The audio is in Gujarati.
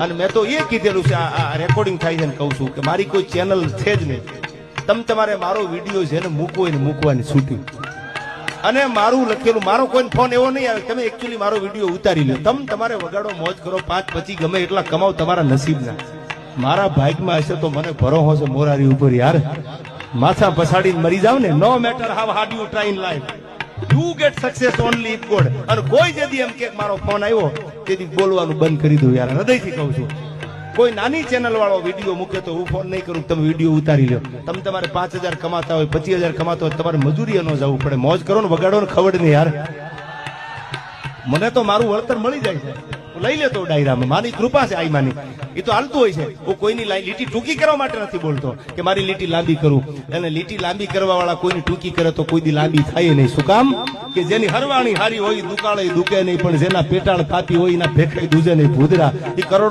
અને મેં તો એ કીધેલું છે, આ રેકોર્ડિંગ થાય છે ને કહું છું કે મારી કોઈ ચેનલ છે જ નહીં. તમારે મારો વિડીયો છે ને મૂકવો હોય ને મૂકવાની છૂટી. અને મારું લખેલું મારો કોઈ ફોન એવો નહીં આવે. તમે એકચ્યુઅલી મારો વિડીયો ઉતારી લો, તમારે વગાડો, મોજ કરો, 5-25 ગમે એટલા કમાઓ, તમારા નસીબના. મારા ભાગમાં હશે તો મને ભરોસો છે મોરારી ઉપર યાર. માથા પછાડીને મરી જાવ ને, no matter how hard you try in life, you get success only if God. અને કોઈ જેથી એમ કે મારો ફોન આવ્યો તેથી બોલવાનું બંધ કરી દઉં યાર, હૃદયથી કહું છું. કોઈ નાની ચેનલ વાળો વિડીયો મૂકે તો હું ફોન નહીં કરું, તમે વિડીયો ઉતારી લો. તમારે 5,000 કમાતા હોય, 25,000 કમાતા હોય, તમારે મજૂરી ન જવું પડે, મોજ કરો ને, વગાડો ને, ખવડ ને યાર. મને તો મારું વળતર મળી જાય છે, લઈ લેતો ડાયરામાં, મારી કૃપા છે આઈમાની. એ તો હાલતું હોય છે. હું કોઈની લીટી ટૂંકી કરવા માટે નથી બોલતો કે મારી લીટી લાંબી કરું. અને લીટી લાંબી કરવા વાળા કોઈની ટૂંકી કરે તો કોઈ દી લાંબી થાય નહીં. શું કામ? કે જેની હરવાણી હારી હોય દુકાળે દુકે નહીં, પણ જેના પેટાળ કાપી હોય એના ભેખાઈ દૂજે નહીં ભૂદરા. એ કરોડો